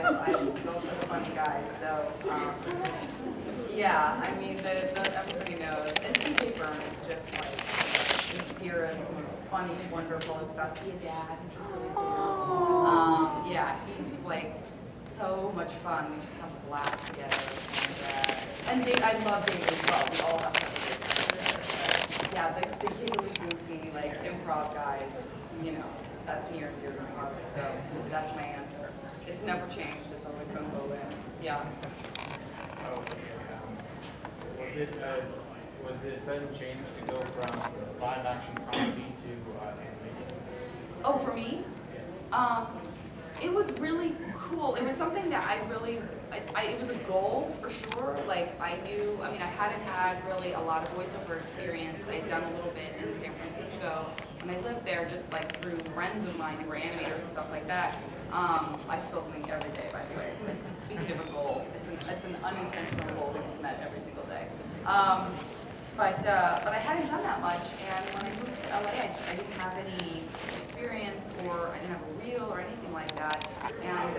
I go for the funny guys. So yeah, I mean, everybody knows. And PJ Byrne is just like the dearest, most funny, wonderful. It's about to be a dad, which is really cool. Yeah, he's like so much fun. We just have a blast together. And I love David as well. We all have fun together. Yeah, the giggly, goofy, like improv guys, you know, that's near and dear to my heart. So that's my answer. It's never changed. It's always been Berlin. Yeah. Was it a sudden change to go from live action comedy to animation? Oh, for me? It was really cool. It was something that I really, it was a goal for sure. Like I hadn't had really a lot of voiceover experience. I'd done a little bit in San Francisco when I lived there, just like through friends of mine who were animators and stuff like that. I still sing every day, by the way. It's like, speaking of a goal, it's an unintentional goal that gets met every single day. But I hadn't done that much, and when I moved to LA, I didn't have any experience, or I didn't have a reel or anything like that. And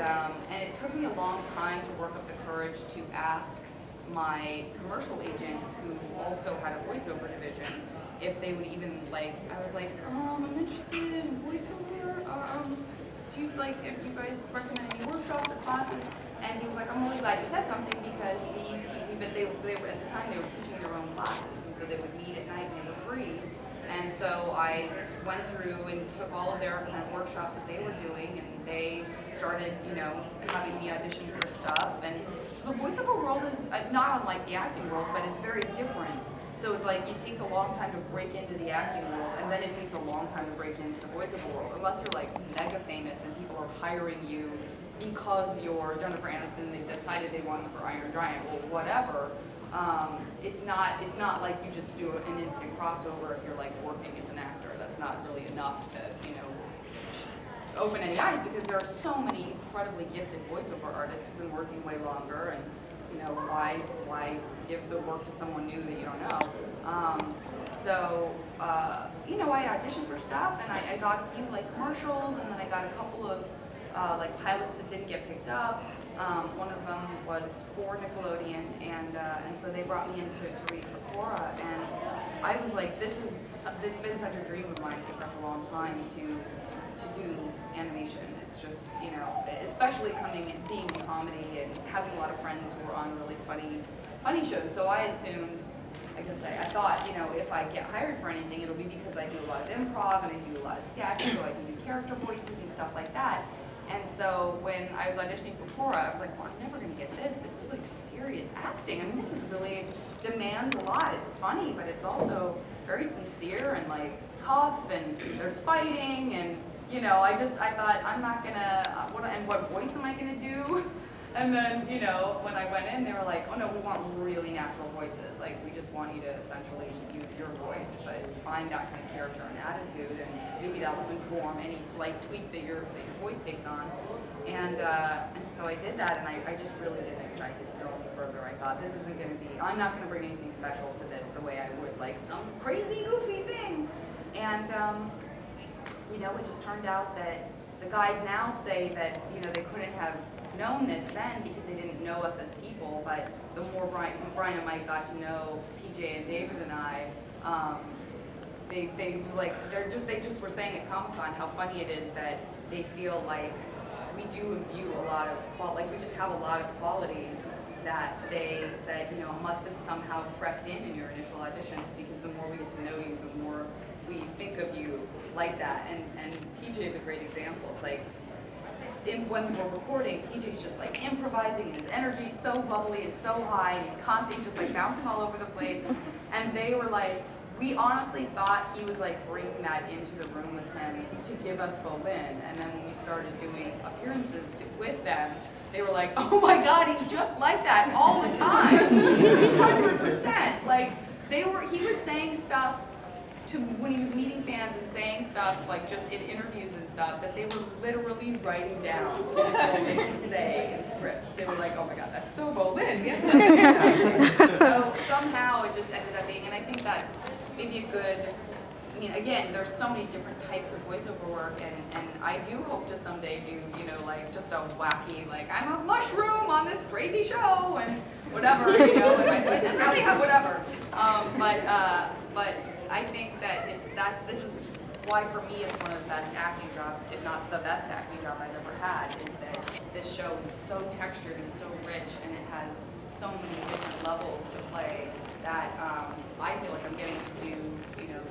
it took me a long time to work up the courage to ask my commercial agent, who also had a voiceover division, if they would even I was like, I'm interested in voiceover. Do you guys recommend any workshops or classes? And he was like, I'm really glad you said something, because they were at the time they were teaching their own classes, and so they would meet at night and they were free. And so I went through and took all of their kind of workshops that they were doing, and they started, having me audition for stuff. And the voiceover world is not unlike the acting world, but it's very different. So it's like it takes a long time to break into the acting world, and then it takes a long time to break into the voiceover world, unless you're like mega famous and people are hiring you because you're Jennifer Aniston and they've decided they want you for Iron Giant or whatever. It's not like you just do an instant crossover if you're like working as an actor. That's not really enough to, open any eyes, because there are so many incredibly gifted voiceover artists who've been working way longer, and why give the work to someone new that you don't know? I auditioned for stuff, and I got a few commercials, and then I got a couple of pilots that didn't get picked up. One of them was for Nickelodeon, and so they brought me in to read for Korra, and I was like, it's been such a dream of mine for such a long time to do animation. It's just, especially being in comedy and having a lot of friends who were on really funny shows. So I assumed, I thought, if I get hired for anything, it'll be because I do a lot of improv and I do a lot of sketches, so I can do character voices and stuff like that. And so when I was auditioning for Korra, I was like, well, I'm never going to get this. This is serious acting. I mean, this is really demands a lot. It's funny, but it's also very sincere and tough, and there's fighting, and I thought, I'm not gonna, what voice am I gonna do? And then, when I went in, they were like, oh no, we want really natural voices. We just want you to essentially use your voice, but find that kind of character and attitude, and maybe that will inform any slight tweak that your voice takes on. And so I did that, and I just really didn't expect it to go any further. I thought, this isn't gonna be, I'm not gonna bring anything special to this the way I would some crazy, goofy thing. And, it just turned out that the guys now say that, they couldn't have known this then because they didn't know us as people, but the more Brian and Mike got to know PJ and David and I, they just were saying at Comic-Con how funny it is that they feel like we do imbue a lot of we just have a lot of qualities that they said, must have somehow crept in your initial auditions, because the more we get to know you, the more we think of you like that. And PJ is a great example. It's when we're recording, PJ's just improvising, and his energy's so bubbly and so high, and he's constantly just bouncing all over the place. And they were we honestly thought he was bringing that into the room with him to give us Berlin. And then when we started doing appearances with them, they were like, oh my God, he's just like that all the time, 100%. He was saying stuff when he was meeting fans and saying stuff just in interviews and stuff that they were literally writing down to to say in scripts. They were like, oh my God, that's so Berlin. We have to do that. So somehow it just ended up being, and I think that's maybe a good, again, there's so many different types of voiceover work, and I do hope to someday do, like just a wacky, like I'm a mushroom on this crazy show and whatever, you know, and my voice is really whatever. But I think that this is why for me it's one of the best acting jobs, if not the best acting job I've ever had, is that this show is so textured and so rich, and it has so many different levels to play that I feel like I'm getting to do, you know,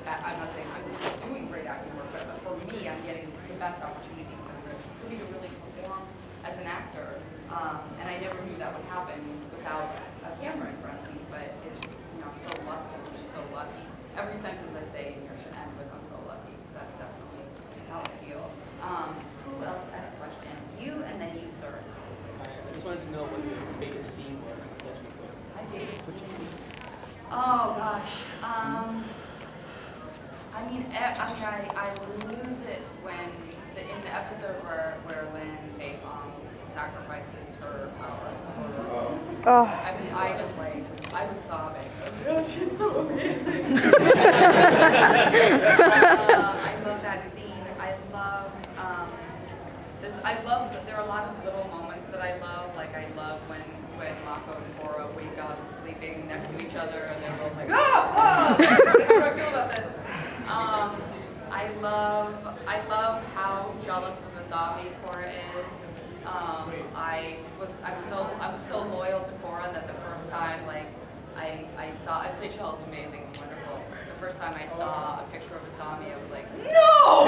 I'm not saying I'm doing great acting work, but for me, I'm getting the best opportunity for me to really perform as an actor. And I never knew that would happen without a camera in front of me, but it's, you know, I'm so lucky, I'm just so lucky. Every sentence I say in here should end with, I'm so lucky, because that's definitely how I feel. Who else had a question? You, and then you, sir. I just wanted to know what your favorite scene was. My favorite scene? Oh, gosh. I lose it when, in the episode where Lin Beifong sacrifices her powers for, I mean, I just like, I was sobbing. Oh, she's so amazing. I love that scene. There are a lot of little moments that I love. Like I love when Mako and Korra wake up sleeping next to each other and they're both like, how do I feel about this? I love how jealous of Asabi Korra is. I was so loyal to Korra that the first time I saw, I'd say Shell is amazing and wonderful. The first time I saw a picture of Asami, I was like, no!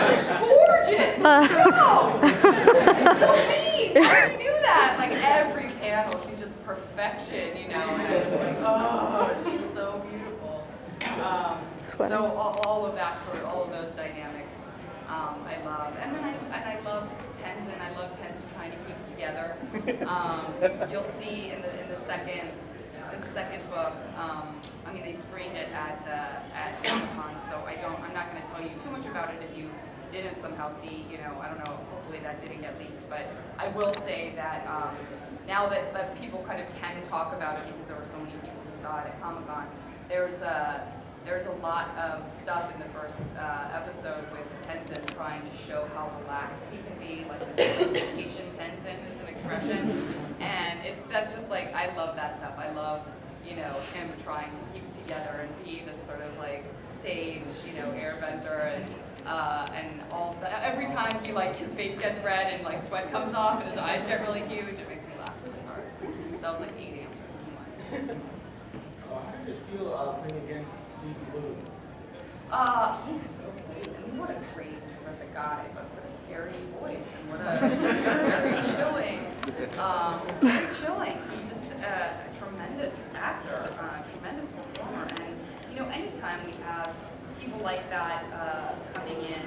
She's gorgeous! No! It's so mean! Why would you do that? Like every panel, she's just perfection, you know, and I was like, oh, she's so beautiful. So all of that sort of, all of those dynamics, I love. And then I love Tenzin. I love Tenzin trying to keep it together. You'll see in the second book. I mean, they screened it at Metrocon, so I'm not going to tell you too much about it if you didn't somehow see. You know, I don't know. Hopefully that didn't get leaked, but I will say that now that people kind of can talk about it because there were so many people who saw it at Comic-Con, there's a lot of stuff in the first episode with Tenzin trying to show how relaxed he can be, like vacation Tenzin is an expression, and that's just like, I love that stuff. I love, you know, him trying to keep it together and be this sort of like sage, you know, airbender, and all. Every time he like his face gets red and like sweat comes off and his eyes get really huge, it makes me laugh really hard. So that was like 8 answers in one. How did it feel playing against Steve Blue? He's so great. I mean, what a great, terrific guy, but what a scary voice, and what a very chilling. He's just a tremendous actor, tremendous performer, and you know, anytime we have people like that coming in,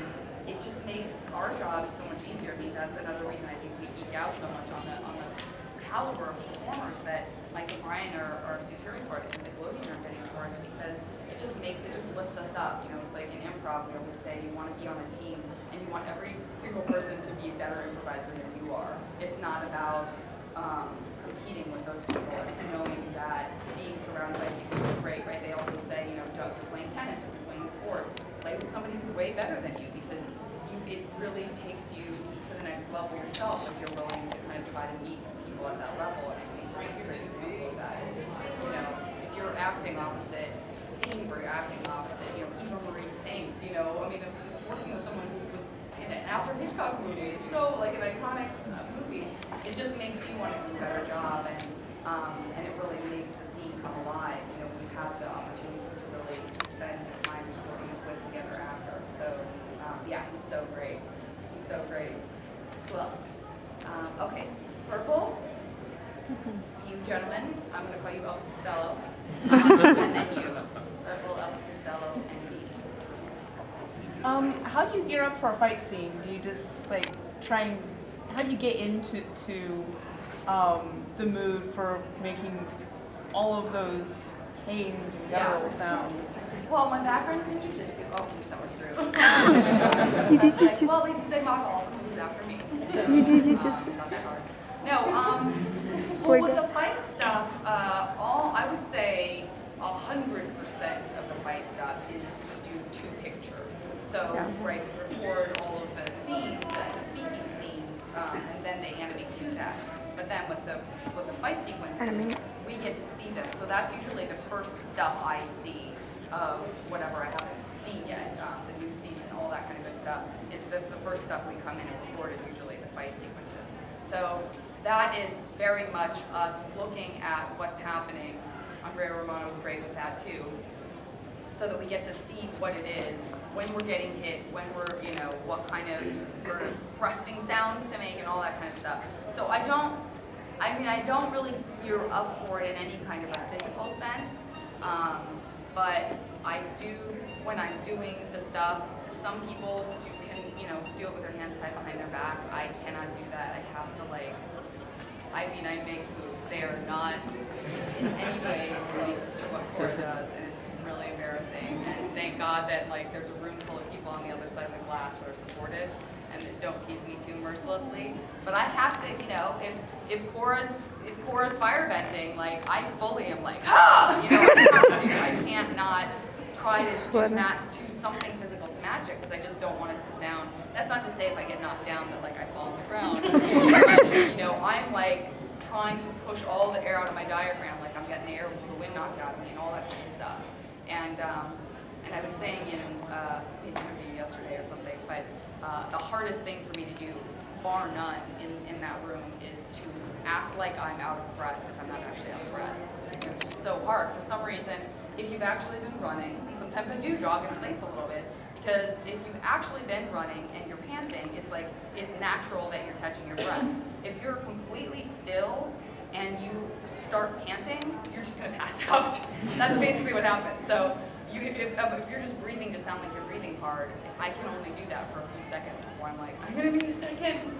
it just makes our job so much easier. I mean, that's another reason I think we geek out so much on the caliber of performers that Mike and Brian are securing for us and Nickelodeon are getting for us, because it just lifts us up. You know, it's like in improv, we always say you want to be on a team and you want every single person to be a better improviser than you are. It's not about competing with those people. It's knowing that being surrounded by people who are great, right? They also say, you know, if you're playing tennis or if you're playing a sport, play with somebody who's way better than you, because it really takes you to the next level yourself if you're willing to kind of try to meet people at that level. And I think Steve's a great example of that. Is, you know, if you're acting opposite Steve or you're acting opposite, you know, Eva Marie Saint, you know, I mean, working with someone who was in an Alfred Hitchcock movie is so like an iconic movie. It just makes you want to do a better job, and it really makes the scene come alive. You know, we have the opportunity to really spend time working with the other actors. So yeah, he's so great. He's so great. Who else? Okay, Purple. You gentlemen, I'm going to call you Elvis Costello, and then you, Purple, Elvis Costello, and me. How do you gear up for a fight scene? Do you just like try and, how do you get into the mood for making all of those pained and guttural sounds? Well, my background is in jiu-jitsu. Oh, I wish that were true. You did jiu-jitsu? Well, they model all the moves after me, so You did it's jiu-jitsu? not that hard. No, well, with the fight stuff, I would say 100% of the fight stuff is we do 2-picture. So, right, we record all of the scenes, the speaking and then they animate to that. But then with the fight sequences, we get to see them. So that's usually the first stuff I see of whatever I haven't seen yet, the new season, all that kind of good stuff, is the first stuff we come in and record is usually the fight sequences. So that is very much us looking at what's happening. Andrea Romano is great with that too, so that we get to see what it is, when we're getting hit, when we're, you know, what kind of sort of thrusting sounds to make and all that kind of stuff. So I don't really gear up for it in any kind of a physical sense, but I do, when I'm doing the stuff, some people can, you know, do it with their hands tied behind their back. I cannot do that. I have to I make moves. They are not in any way close to what Korra does, and it's really embarrassing. And thank God that there's a room full of people on the other side of the glass that are supportive and that don't tease me too mercilessly. But I have to, you know, if Korra's firebending, I fully am ah, you know, I have to. I can't not try to do something physical to match it, because I just don't want it to sound. That's not to say if I get knocked down that I fall on the ground. But, you know, I'm trying to push all the air out of my diaphragm, I'm getting the wind knocked out of me and all that kind of stuff. And I was saying in an interview yesterday or something, but the hardest thing for me to do, bar none, in that room is to act like I'm out of breath if I'm not actually out of breath. It's just so hard. For some reason, if you've actually been running, and sometimes I do jog in place a little bit, because if you've actually been running and you're panting, it's natural that you're catching your breath. If you're completely still and you start panting, you're just going to pass out. That's basically what happens. So if you're just breathing to sound like you're breathing hard, I can only do that for a few seconds before I'm I'm going to need a second.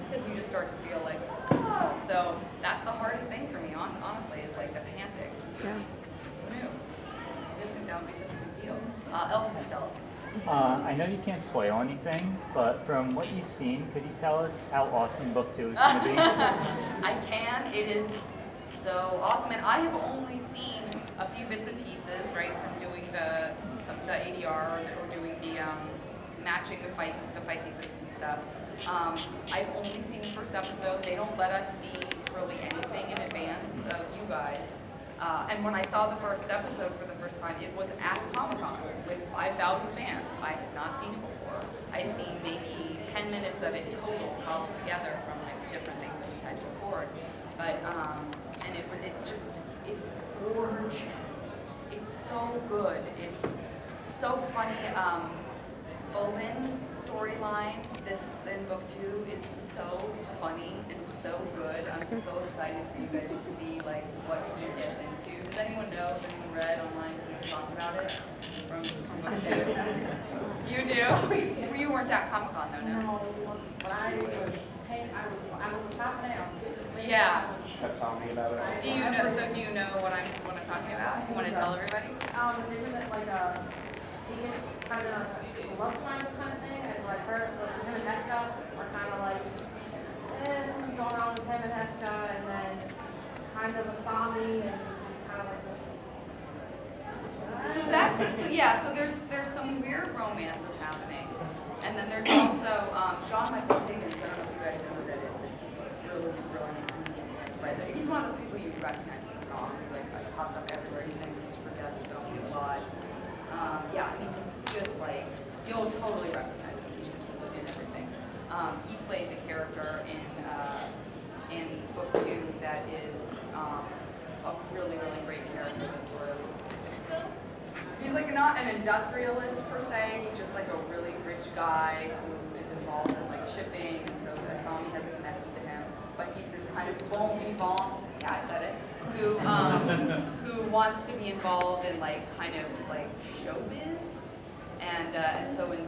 Because you just start to feel ah. So that's the hardest thing for me, honestly, is the panting. Yeah. Who knew? I didn't think that would be such a big deal. Elf Costello. I know you can't spoil anything, but from what you've seen, could you tell us how awesome Book 2 is going to be? I can. It is so awesome. And I have only seen a few bits and pieces, right, from doing the ADR or doing the matching the fight sequences and stuff. I've only seen the first episode. They don't let us see really anything in advance of you guys. And when I saw the first episode for the first time, it was at Comic-Con with 5,000 fans. I had not seen it before. I had seen maybe 10 minutes of it total cobbled together from different things that we had to record. But, and it's gorgeous. It's so good. It's so funny. Bolin's storyline, in book 2, is so funny and so good. I'm so excited for you guys to see what he gets into. Does anyone know? Has anyone read online? Has anyone talked about it from book 2? You do? You weren't at Comic-Con though, no? No, but I was confident. Yeah. Tell me about it. Do you know? So do you know what I'm talking about? You want to tell everybody? Isn't it it's kind of a love triangle kind of thing? And him and Eska are kind of something's going on with him and Eska, and then kind of Asami, and just kind of this. So that's so there's some weird romance that's happening, and then there's also John Michael Higgins. I don't know if you guys know who that is, but he's really brilliant comedian and improviser. He's one of those people you recognize from the song. He's pops up everywhere. He's been in Christopher Guest films a lot. Yeah, I mean, he's just you'll totally recognize him. He just is in everything. He plays a character in book 2 that is a really, really great character. This sort of, he's not an industrialist per se. He's just a really rich guy who is involved in shipping, and so Asami has a connection to him. But he's this kind of bon vivant. Yeah, I said it. Who wants to be involved in showbiz, and so in the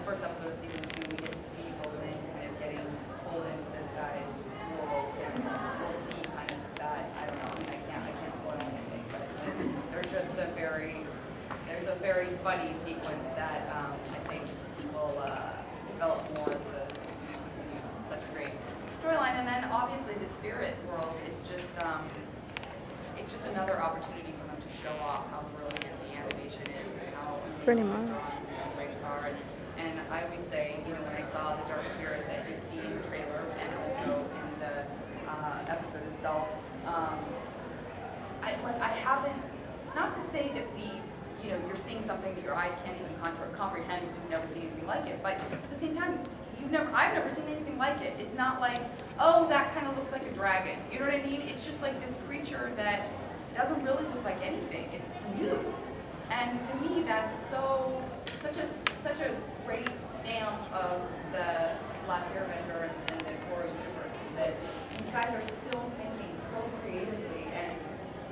first episode of season 2, we get to see Bolin kind of getting pulled into this guy's world, and we'll see kind of that. I don't know. I can't spoil anything, but there's a very funny sequence that I think will develop more as the season continues. It's such a great storyline, and then obviously the spirit world is just it's just another opportunity for them to show off how brilliant the animation is and how Pretty amazing much. the drawings and the breaks are, and I always say, you know, when I saw the dark spirit that you see in the trailer and also in the episode itself, I haven't, not to say that you know, you're seeing something that your eyes can't even comprehend because you've never seen anything like it, but at the same time, I've never seen anything like it. It's not like, oh, that kind of looks like a dragon. You know what I mean? It's just like this creature that doesn't really look like anything. It's new. And to me, that's such a great stamp of the Last Airbender and the korra universe, is that these guys are still thinking so creatively, and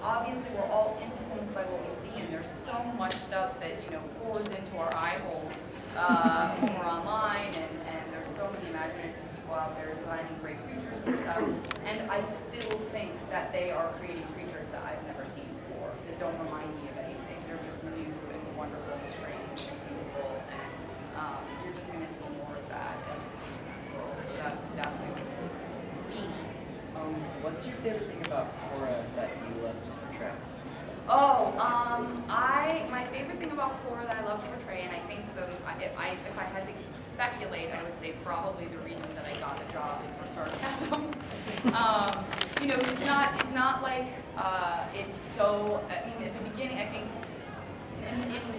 obviously we're all influenced by what we see, and there's so much stuff that, you know, pours into our eye holes when we're online, and there's so many imaginative people out there designing great creatures and stuff, and I still think that they are creating creatures that I've never seen before, that don't remind me of anything. They're just new and wonderful and strange and beautiful, and you're just going to see more of that as the season unfolds, so that's going to be me. What's your favorite thing about korra that you love to portray? Oh, my favorite thing about korra that I love to portray, and I think if I had to speculate, I would say probably the reason that I got the job is for sarcasm. You know, it's not like it's so. I mean, at the beginning, I think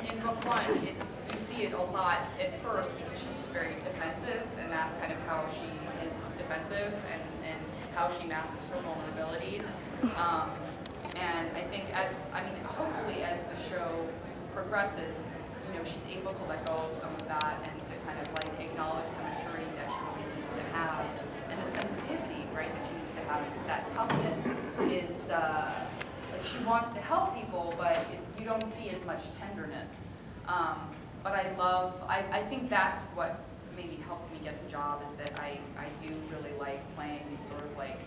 in book one, you see it a lot at first because she's just very defensive, and that's kind of how she is defensive and how she masks her vulnerabilities. And I think hopefully as the show progresses, you know, she's able to let go of some of that and to kind of like acknowledge the maturity that she really needs to have and the sensitivity, right, that she needs to have, because that toughness is, like, she wants to help people, but you don't see as much tenderness. But I think that's what maybe helped me get the job, is that I do really like playing these sort of like,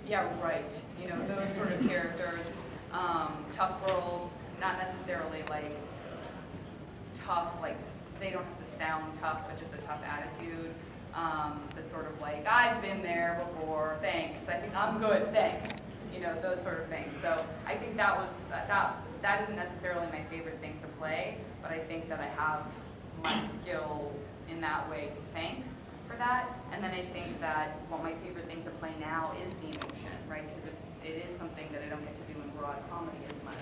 yeah, right, you know, those sort of characters, tough girls, not necessarily like tough, like they don't have to sound tough, but just a tough attitude, the sort of like, I've been there before, thanks, I think I'm good, thanks, you know, those sort of things. So I think that was, that isn't necessarily my favorite thing to play, but I think that I have my skill in that way to thank for that. And then I think that my favorite thing to play now is the emotion, right? Because it is something that I don't get to do in broad comedy as much.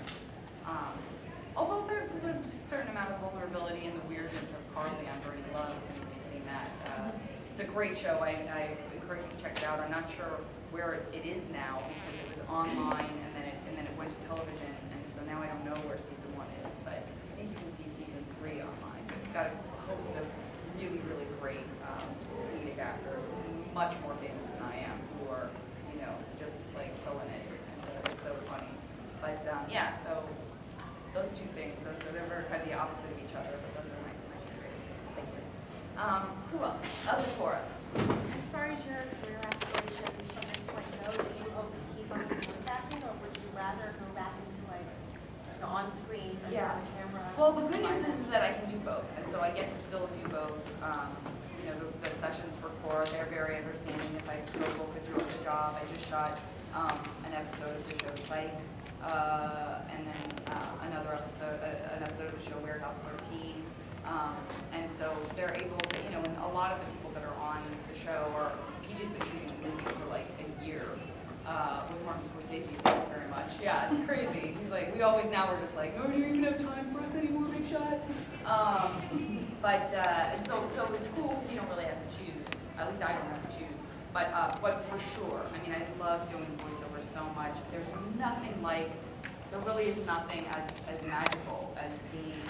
Although there's a certain amount of vulnerability in the weirdness of Carly on Varney Love, if anybody's seen that. It's a great show. I encourage you to check it out. I'm not sure where it is now because it was online and then it went to television, and so now I don't know where season 1 is, but I think you can see season 3 online. It's got a host of really, really great comedic actors, much more famous than I am, who are, you know, just like killing it, and it's so funny. But yeah, so those two things, they're kind of the opposite of each other, but those are my two favorite things. Thank you. Who else? Other korra. As far as your career aspirations, something like those, do you hope to keep on voice acting, or would you rather go back into like, you know, on screen and Yeah. on camera? Well, the good news is that I can do both, and so I get to still do both. You know, the sessions for korra, they're very understanding. If I go book a job, I just shot an episode of the show Psych, and then another episode of the show Warehouse 13. And so they're able to, you know, and a lot of the people that are on the show are, PJ's been shooting a movie for like a year with Martin Scorsese. Thank you very much. Yeah, it's crazy. He's like, now we're just like, oh, do you even have time for us anymore, Big Shot? And so it's cool because you don't really have to choose. At least I don't have to choose. But for sure, I mean, I love doing voiceover so much. There really is nothing as magical as seeing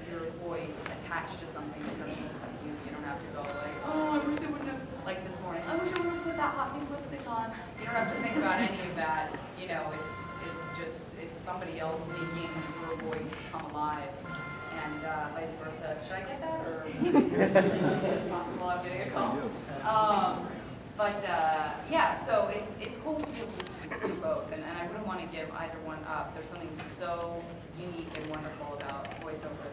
your voice attached to something that doesn't look like you. You don't have to go like, oh, I wish they wouldn't have, like this morning, I wish I would have put that hot pink lipstick on. You don't have to think about any of that. You know, it's somebody else making your voice come alive. And vice versa. Should I get that, or is it possible I'm getting a call? Yeah, so it's cool to be able to do both, and I wouldn't want to give either one up. There's something so unique and wonderful about voiceover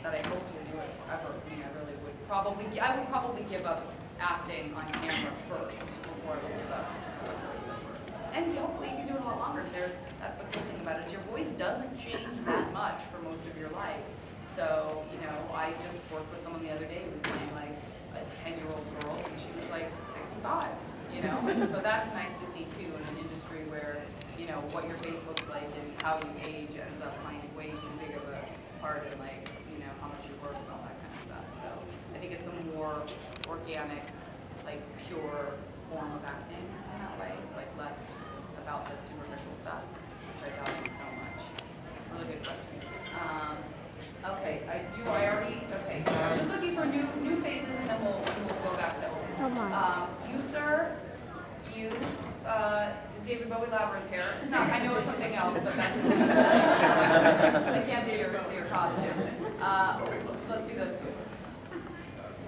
that I hope to do it forever. I mean, I would probably give up acting on camera first before I would give up voiceover. And hopefully you can do it a lot longer. That's the cool thing about it, is your voice doesn't change that much for most of your life. So, you know, I just worked with someone the other day who was playing like a 10-year-old girl, and she was like 65, you know? And so that's nice to see too in an industry where, you know, what your face looks like and how you age ends up playing way too big of a part in like, you know, how much you work and all that kind of stuff. So I think it's a more organic, like pure form of acting in that way. It's like less about the superficial stuff, which I value so much. Really good question. Okay, okay, so I'm just looking for new faces and then we'll go back to open. You, sir, you, David Bowie Labyrinth hair. It's not, I know it's something else, but that's just me. Because I can't see your costume. Let's do those two.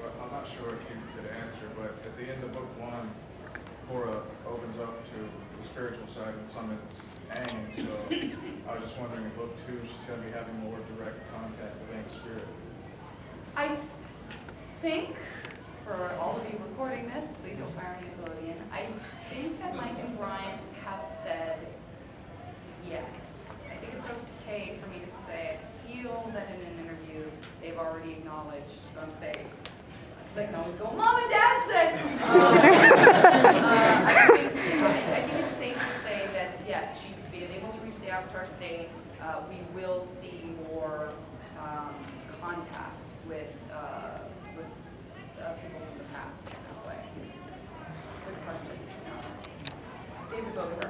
Well, I'm not sure if you could answer, but at the end of book 1, Korra opens up to the spiritual side and summons Aang, so I was just wondering in book 2 she's going to be having more direct contact with Aang's spirit. I think, for all of you recording this, please don't fire Nickelodeon, I think that Mike and Brian have said yes. I think it's okay for me to say I feel that in an interview they've already acknowledged, so I'm safe. Because I can always go, Mom and Dad said! I think it's safe to say that yes, she's being able to reach the Avatar state. We will see more contact with people from the past in that way. Good question. David Bowie, I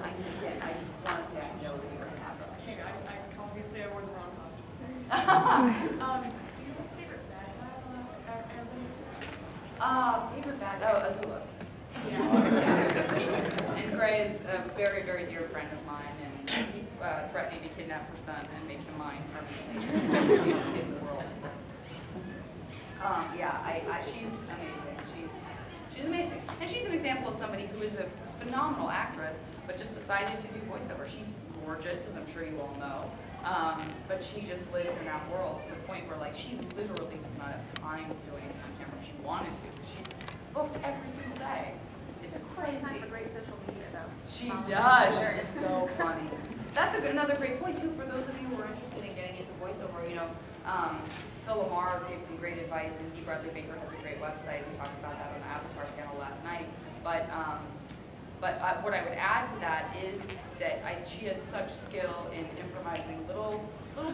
want to say I know that you're going to have us. Okay, I obviously I wore the wrong costume. Do you have a favorite bad guy Favorite bad? Oh, Azula. Yeah. And Gray is a very, very dear friend of mine, and he threatened to kidnap her son and make him mine permanently. He was in the world. She's amazing. She's amazing, and she's an example of somebody who is a phenomenal actress, but just decided to do voiceover. She's gorgeous, as I'm sure you all know, but she just lives in that world to the point where, like, she literally does not have time to do anything on camera if she wanted to. She's booked every single day. It's crazy. Time for great social media, though. She does. She's so funny. That's another great point too for those of you who are interested in getting into voiceover. You know, Phil Lamar gave some great advice, and Dee Bradley Baker has a great website. We talked about that on the Avatar panel last night. But what I would add to that is that she has such skill in improvising little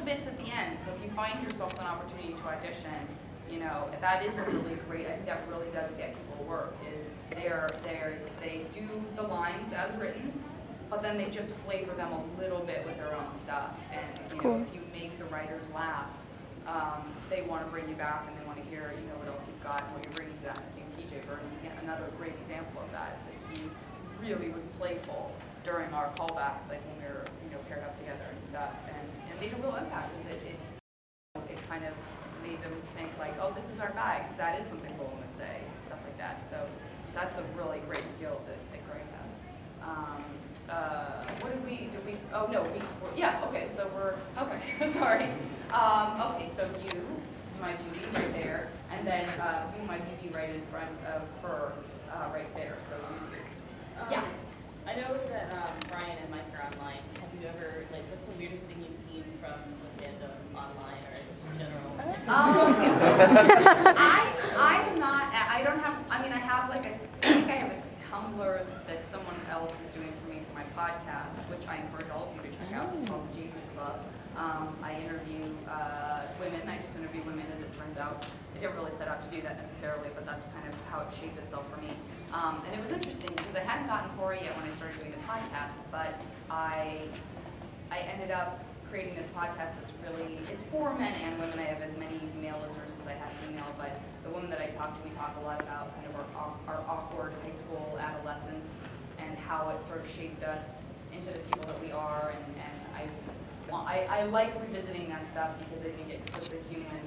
bits at the end. So if you find yourself an opportunity to audition, you know, that is a really great. I think that really does get people work. Is they do the lines as written, but then they just flavor them a little bit with their own stuff. And you know, if you make the writers laugh, they want to bring you back and they want to hear, you know, what else you've got and what you're bringing to that. I think PJ Burns is another great example of that. Is that he really was playful during our callbacks, like when we were, you know, paired up together and stuff, and made a real impact. It kind of made them think like, oh, this is our guy, because that is something Bowen would say, and stuff like that. So that's a really great skill that Greg has. What did we, oh no, okay, so we're, okay, sorry. Okay, so you, my beauty, right there, and then you, my beauty, right in front of her, right there, so you two. Yeah. I know that Brian and Mike are online. Have you ever, like, what's the weirdest thing you've seen from the fandom online or just in general? I'm not, I don't have, I mean, I have like I think I have a Tumblr that someone else is doing for me for my podcast, which I encourage all of you to check out. It's called the JP Club. I interview women. I just interview women, as it turns out. I didn't really set out to do that necessarily, but that's kind of how it shaped itself for me. And it was interesting because I hadn't gotten Korra yet when I started doing the podcast, but I ended up creating this podcast that's really, it's for men and women. I have as many male listeners as I have female, but the women that I talk to, we talk a lot about kind of our awkward high school adolescence and how it sort of shaped us into the people that we are, and I like revisiting that stuff because I think it puts a human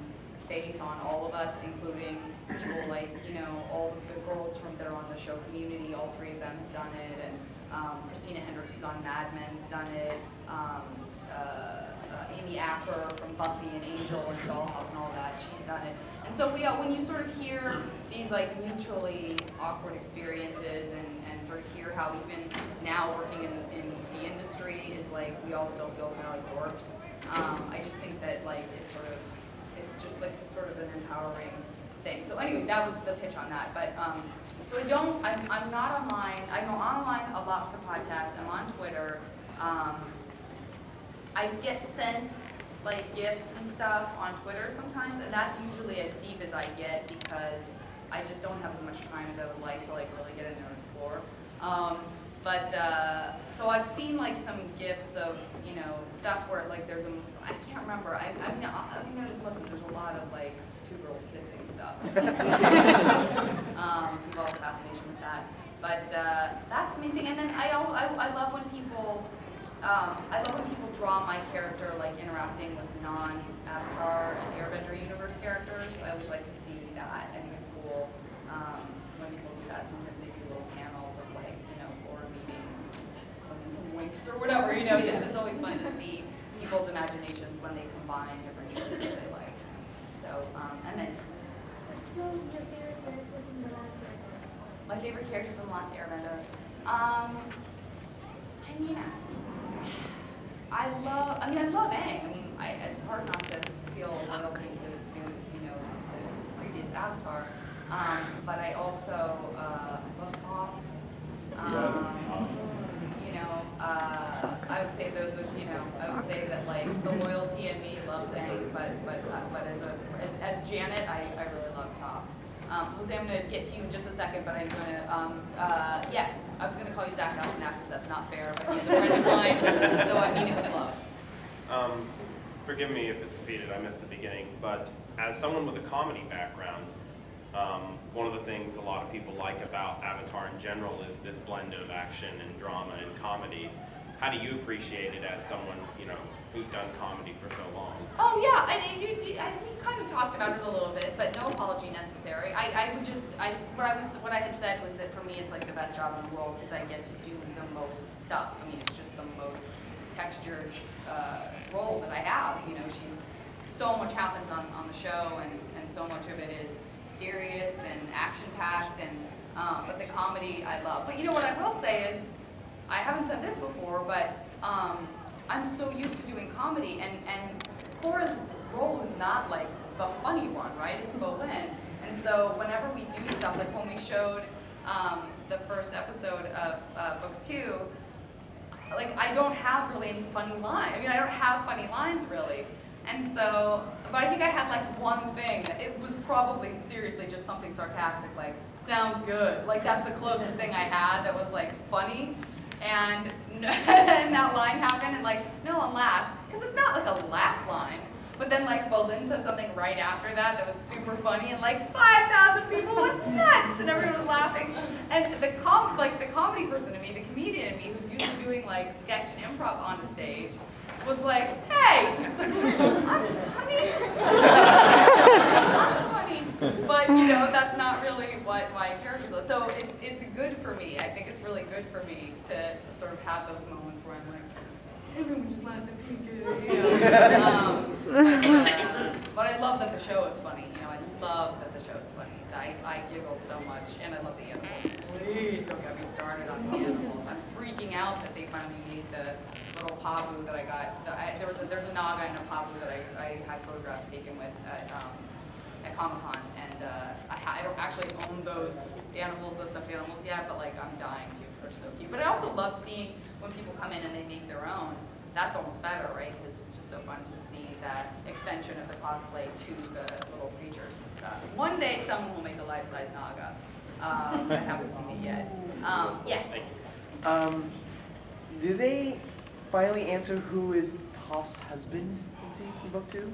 face on all of us, including people like, you know, all the girls that are on the show Community. All three of them have done it, and Christina Hendricks, who's on Mad Men's, done it. Amy Acker from Buffy and Angel and Dollhouse and all that, she's done it. And so when you sort of hear these like mutually awkward experiences and sort of hear how even now working in the industry is like we all still feel kind of like dorks. I just think that like it's it's just like sort of an empowering thing. So anyway, that was the pitch on that. But so I'm not online. I'm online a lot for the podcast. I'm on Twitter. I get sent like gifts and stuff on Twitter sometimes, and that's usually as deep as I get because I just don't have as much time as I would like to like really get in there and explore. So I've seen like some gifs of, you know, stuff where like there's I can't remember. I mean there's a lot of like two girls kissing stuff. People have a fascination with that. But that's the main thing. And then I love when people draw my character like interacting with non-Avatar and Airbender universe characters. I would like to see that. I think it's cool when people do that. Sometimes they do little panels of like, you know, or meeting someone from Winx or whatever, you know, just it's always fun to see people's imaginations when they combine different shows that they like. So, and then. So, your favorite character from The Last Airbender? My favorite character from The Last Airbender? I love Aang. I mean, it's hard not to feel loyalty to you know, the previous Avatar. But I also love Toph. You know, I would say those would, you know, I would say that like the loyalty in me loves Aang, but as Janet, I really love Toph. Jose, I'm going to get to you in just a second, but I'm going to, yes, I was going to call you Zach Galifianakis because that's not fair, but he's a friend of mine, so I mean it with love. Forgive me if it's repeated, I missed the beginning, but as someone with a comedy background, one of the things a lot of people like about Avatar in general is this blend of action and drama and comedy. How do you appreciate it as someone, you know, who's done comedy for so long? Oh yeah, we kind of talked about it a little bit, but no apology necessary. What I had said was that for me it's like the best job in the world because I get to do the most stuff. I mean, it's just the most textured role that I have. You know, so much happens on the show, and so much of it is serious and action-packed, and but the comedy I love. But you know what I will say is, I haven't said this before, but I'm so used to doing comedy, and Korra's role is not like the funny one, right? It's Bolin. And so whenever we do stuff, like when we showed the first episode of book 2, like I don't have really any funny lines. I mean, I don't have funny lines really. And so, but I think I had like one thing. It was probably seriously just something sarcastic, like, sounds good. Like that's the closest thing I had that was like funny. And, and that line happened and like, no one laughed. Because it's not like a laugh line. But then like Bolin said something right after that was super funny and like 5,000 people went nuts and everyone was laughing. And the comedy person in me, the comedian in me who's used to doing like sketch and improv on a stage was like, hey, I'm funny. I'm funny. But you know, that's not really what my character's like. So it's good for me. I think it's really good for me to sort of have those moments where I'm like, everyone just laughs at me, you know. But I love that the show is funny. You know, I love that the show is funny. I giggle so much, and I love the animals. Please don't get me started on the animals. I'm freaking out that they finally made the little pabu that I got. There's a naga and a pabu that I had photographs taken with at Comic-Con, and I don't actually own those stuffed animals yet, but like I'm dying to because they're so cute. But I also love seeing when people come in and they make their own. That's almost better, right? Because it's just so fun to see that extension of the cosplay to the little creatures and stuff. One day someone will make a life-size naga. I haven't seen it yet. Yes? Do they finally answer who is Toph's husband in book 2?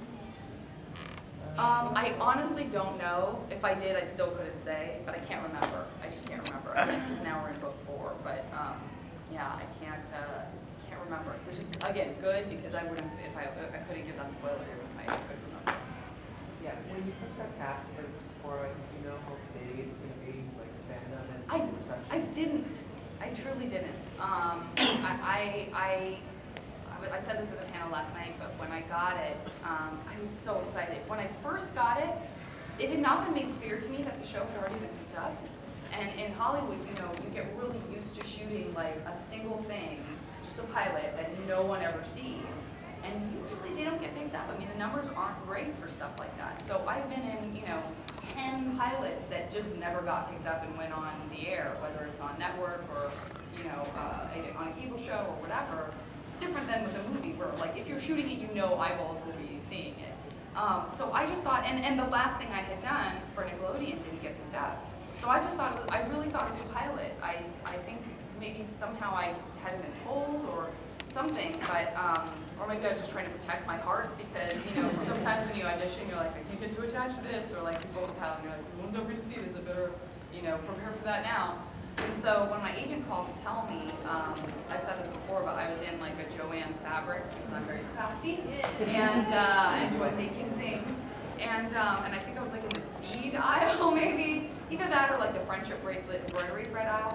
I honestly don't know. If I did, I still couldn't say, but I can't remember. I just can't remember. Again, because now we're in book 4, but yeah, I can't remember. Which is, again, good, because I wouldn't, if I couldn't give that spoiler if I couldn't remember. Yeah, when you first got cast for Korra, did you know how big it was going to be, like fandom and reception? I didn't. I truly didn't. I said this at the panel last night, but when I got it, I was so excited. When I first got it, it had not been made clear to me that the show had already been picked up. And in Hollywood, you know, you get really used to shooting like a single thing, just a pilot that no one ever sees. And usually they don't get picked up. I mean, the numbers aren't great for stuff like that. So I've been in, 10 pilots that just never got picked up and went on the air, whether it's on network or, on a cable show or whatever. It's different than with a movie where, like, if you're shooting it, eyeballs will be seeing it. So I just thought, and the last thing I had done for Nickelodeon didn't get picked up. So I just thought, I really thought it was a pilot. I think maybe somehow I hadn't been told or something, but, or maybe I was just trying to protect my heart because, sometimes when you audition, you're like, I can't get too attached to this, or like you both pilot, and you're like, no one's ever gonna see this, I better, prepare for that now. And so when my agent called to tell me, I've said this before, but I was in like a Joann's Fabrics because I'm very crafty, and I enjoy making things. And I think I was like in the bead aisle maybe, either that or like the friendship bracelet embroidery thread aisle.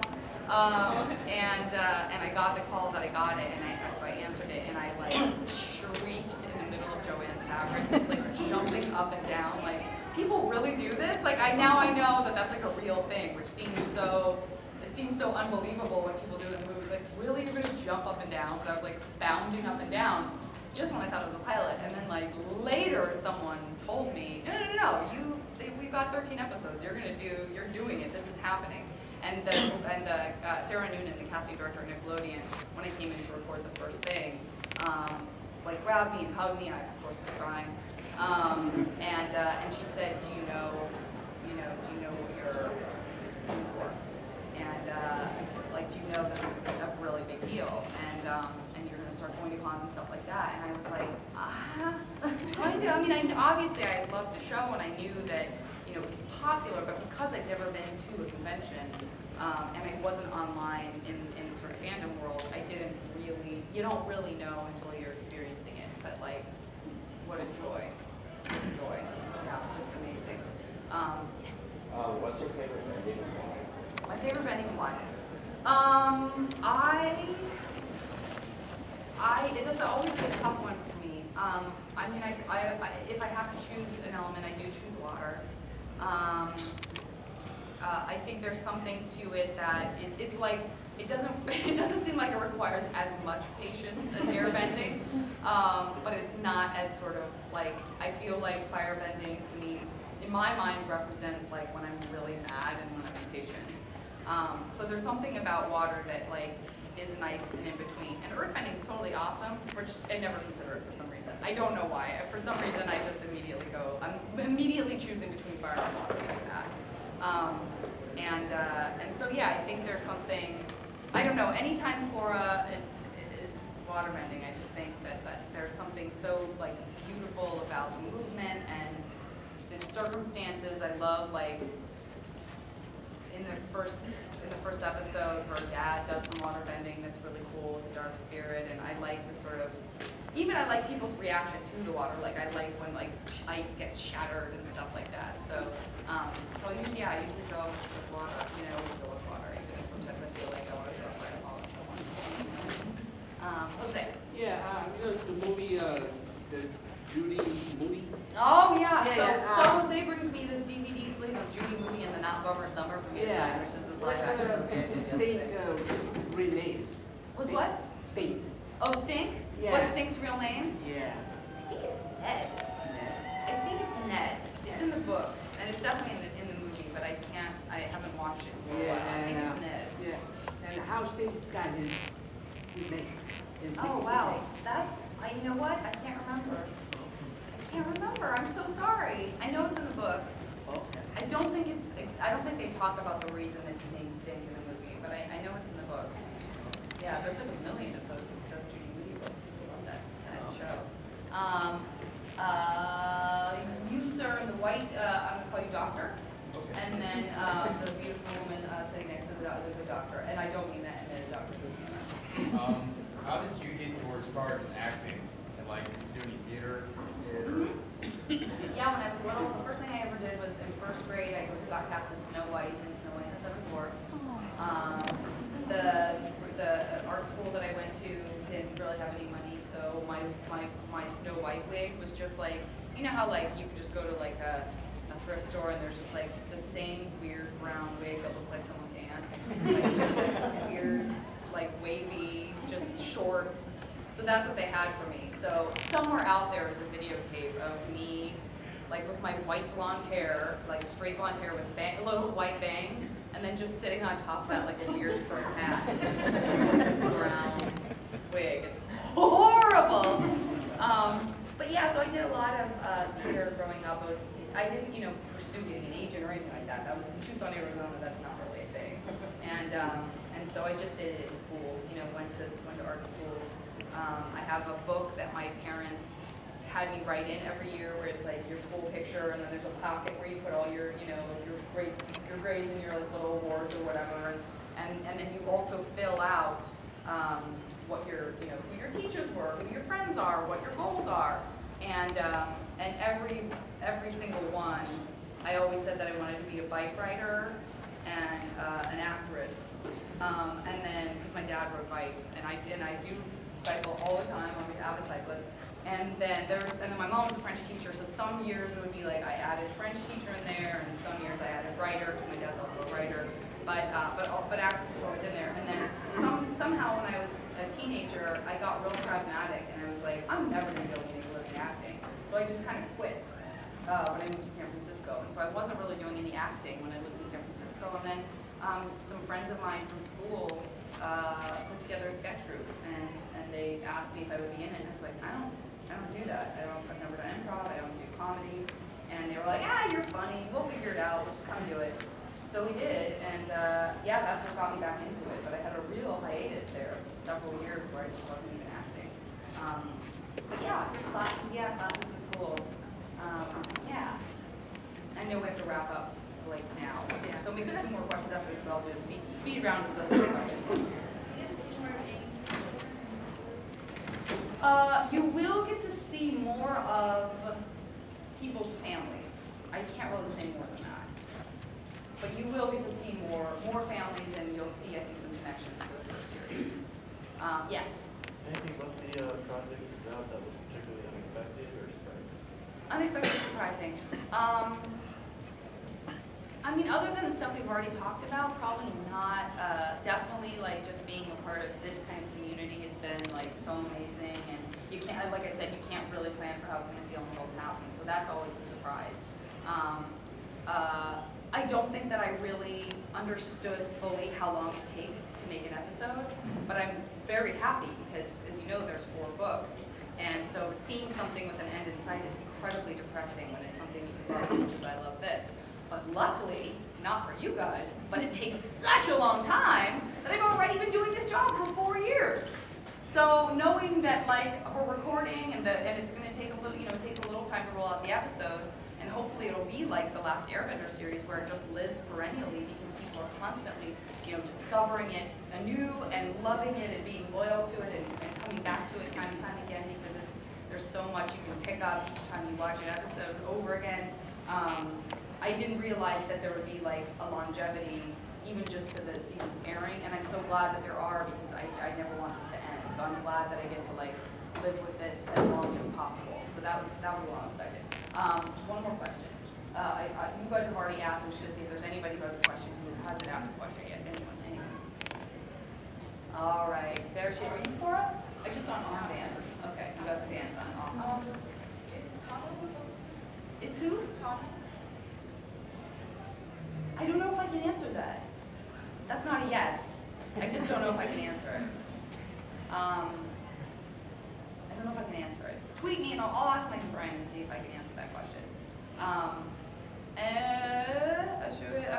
And I got the call that I got it, and so I answered it, and I like shrieked in the middle of Joann's Fabrics. I was like jumping up and down, like, people really do this? Like, now I know that that's like a real thing, which seems so unbelievable when people do it in the movies. Like, really, you're gonna jump up and down? But I was like bounding up and down just when I thought it was a pilot, and then like later someone told me, no, we've got 13 episodes. You're doing it. This is happening. And Sarah Noonan, the casting director at Nickelodeon, when I came in to record the first thing, like grabbed me and hugged me, and I of course was crying. And she said, do you know what you're in for? And like, do you know that this is a really big deal? And you're gonna start going to cons and stuff like that. And I was like, kind of. I mean, obviously I loved the show and I knew that it was popular, but because I'd never been to a convention and I wasn't online in the sort of fandom world, you don't really know until you're experiencing it. But like, what a joy. What a joy. Yeah, just amazing. Yes? What's your favorite bending and why? My favorite bending and why? That's always a tough one for me. I mean, if I have to choose an element, I do choose water. I think there's something to it that it's like, it doesn't seem like it requires as much patience as airbending, but it's not as sort of like, I feel like firebending to me, in my mind, represents like when I'm really mad and when I'm impatient. So there's something about water that like is nice and in between. And earthbending is totally awesome, which I never consider it for some reason. I don't know why. For some reason, I just I'm immediately choosing between fire and water like that. And so yeah, I think there's something, I don't know, anytime korra is waterbending, I just think that there's something so like beautiful about the movement and the circumstances. I love like in the first episode, her dad does some waterbending that's really cool with the dark spirit, and I like the sort of, I like people's reaction to the water. Like I like when like ice gets shattered and stuff like that. So I usually go with water. Go with water. Even sometimes I feel like I want to go fireball if I want. Jose. Yeah, the movie, the Judy movie. Oh yeah. So Jose brings me this DVD sleeve of Judy Moody and the Not Bummer Summer for me to sign, which is this live action movie I did yesterday. Renamed. Was what? Stink. Oh, Stink? Yeah. What's Stink's real name? Yeah. I think it's Ned. I think it's Ned. It's in the books, and it's definitely in the movie, but I haven't watched it for a while. I think it's Ned. Yeah. And how Stink got his name. Oh wow, you know what? I can't remember. I'm so sorry. I know it's in the books. Okay. I don't think they talk about the reason that his name's Stink in the movie, but I know it's in the books. Yeah, there's like 1 million of those Judy Moody books. People love that show. You, sir, in the white, I'm gonna call you doctor. Okay. And then the beautiful woman sitting next to the good doctor. And I don't mean that in a doctor movie. How did you get your start in acting and like doing theater? Or... Yeah, when I was little, the first thing I ever did was in first grade, I got cast as Snow White in Snow White and the Seven Dwarfs. The art school that I went to didn't really have any money, so my Snow White wig was just like, you know how like you could just go to like a thrift store and there's just like the same weird brown wig that looks like someone's aunt, like just like weird, like wavy, just short, So that's what they had for me. So somewhere out there is a videotape of me, like with my white blonde hair, like straight blonde hair with little white bangs, and then just sitting on top of that like a weird fur hat, this brown wig. It's horrible. But yeah, so I did a lot of theater growing up. I didn't, pursue getting an agent or anything like that. That was in Tucson, Arizona. That's not really a thing. And so I just did it in school. Went to art schools. I have a book that my parents had me write in every year, where it's like your school picture, and then there's a pocket where you put all your, your grades and your like little awards or whatever, and then you also fill out what your, who your teachers were, who your friends are, what your goals are, and every single one, I always said that I wanted to be a bike rider and an actress, and then because my dad rode bikes, and I do cycle all the time. I'm an avid cyclist. And then my mom's a French teacher, so some years it would be like I added French teacher in there, and some years I added writer because my dad's also a writer. But actress was always in there. And then somehow when I was a teenager, I got real pragmatic, and I was like, I'm never going to be able to make a living acting. So I just kind of quit when I moved to San Francisco. And so I wasn't really doing any acting when I lived in San Francisco. And then some friends of mine from school put together a sketch group, and they asked me if I would be in it. And I was like, I don't do that. I've never done improv. I don't do comedy. And they were like, you're funny. We'll figure it out. We'll just come do it. So we did, and yeah, that's what got me back into it. But I had a real hiatus there of several years where I just wasn't even acting. But yeah, just classes in school. Yeah. I know we have to wrap up like now. Yeah. So maybe 2 more questions after this, but I'll do a speed round of those 2 questions. You will get to see more of people's families. I can't really say more than that. But you will get to see more families, and you'll see, I think, some connections to the first series. Yes? Anything about the project or job that was particularly unexpected or surprising? Unexpected or surprising. I mean, other than the stuff we've already talked about, probably not. Definitely, like, just being a part of this kind of community has been, like, so amazing. And you can't, like I said, you can't really plan for how it's going to feel until it's happening. So that's always a surprise. I don't think that I really understood fully how long it takes to make an episode, but I'm very happy because, as you know, there's 4 books. And so seeing something with an end in sight is incredibly depressing when it's something that you love as much as I love this. But luckily, not for you guys, but it takes such a long time that I've already been doing this job for 4 years. So knowing that, like, we're recording and it's going to take a little, it takes a little time to roll out the episodes, and hopefully it'll be like the Last Airbender series where it just lives perennially because people are constantly, discovering it anew and loving it and being loyal to it and coming back to it time and time again because there's so much you can pick up each time you watch an episode over again. I didn't realize that there would be like a longevity even just to the season's airing, and I'm so glad that there are because I never want this to end. So I'm glad that I get to like live with this as long as possible. So that was a little unexpected. One more question. You guys have already asked. I'm just gonna see if there's anybody who has a question who hasn't asked a question yet. Anyone? All right, there she is. Are you Korra? I just saw an armband. Okay, you got the bands on. Awesome. Is Tana the book? Is who? Tana? I don't know if I can answer that. That's not a yes. I just don't know if I can answer it. I don't know if I can answer it. Tweet me and I'll ask Mike and Brian and see if I can answer that question.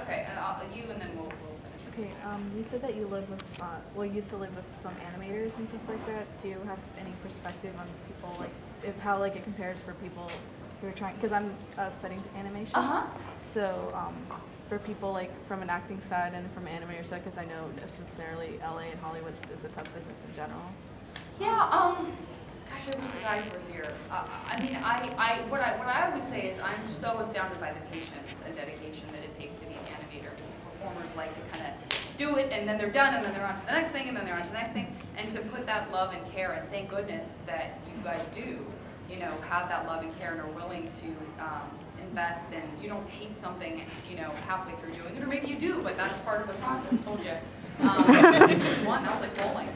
Okay, you and then we'll finish. Okay, you said that you live with, used to live with some animators and stuff like that. Do you have any perspective on people, like, how it compares for people who are trying, because I'm studying animation. So, for people like from an acting side and from an animator side, because I know necessarily LA and Hollywood is a tough business in general. Yeah, gosh, I wish the guys were here. I mean, what I always say is I'm so astounded by the patience and dedication that it takes to be an animator, because performers like to kind of do it and then they're done and then they're on to the next thing and then they're on to the next thing, and to put that love and care, and thank goodness that you guys do, have that love and care and are willing to invest, and you don't hate something, halfway through doing it, or maybe you do, but that's part of the process. Told you. One, that was like bowling.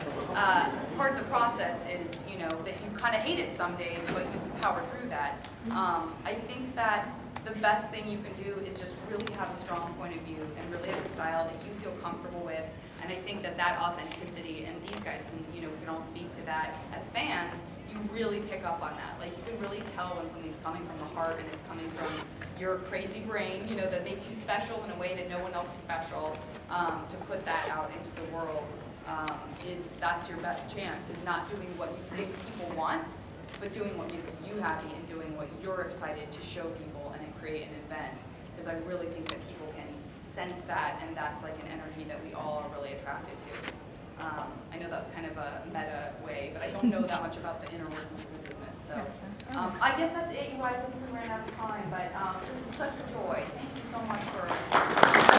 Part of the process is, you know, that you kind of hate it some days, but you power through that. I think that the best thing you can do is just really have a strong point of view and really have a style that you feel comfortable with. And I think that that authenticity, and these guys can, you know, we can all speak to that as fans, you really pick up on that. Like, you can really tell when something's coming from the heart and it's coming from your crazy brain, you know, that makes you special in a way that no one else is special. To put that out into the world, that's your best chance, is not doing what you think people want, but doing what makes you happy and doing what you're excited to show people and then create an event. Because I really think that people can sense that, and that's like an energy that we all are really attracted to. I know that was kind of a meta way, but I don't know that much about the inner workings of the business. So I guess that's it, you guys. I think we ran out of time, but this was such a joy. Thank you so much for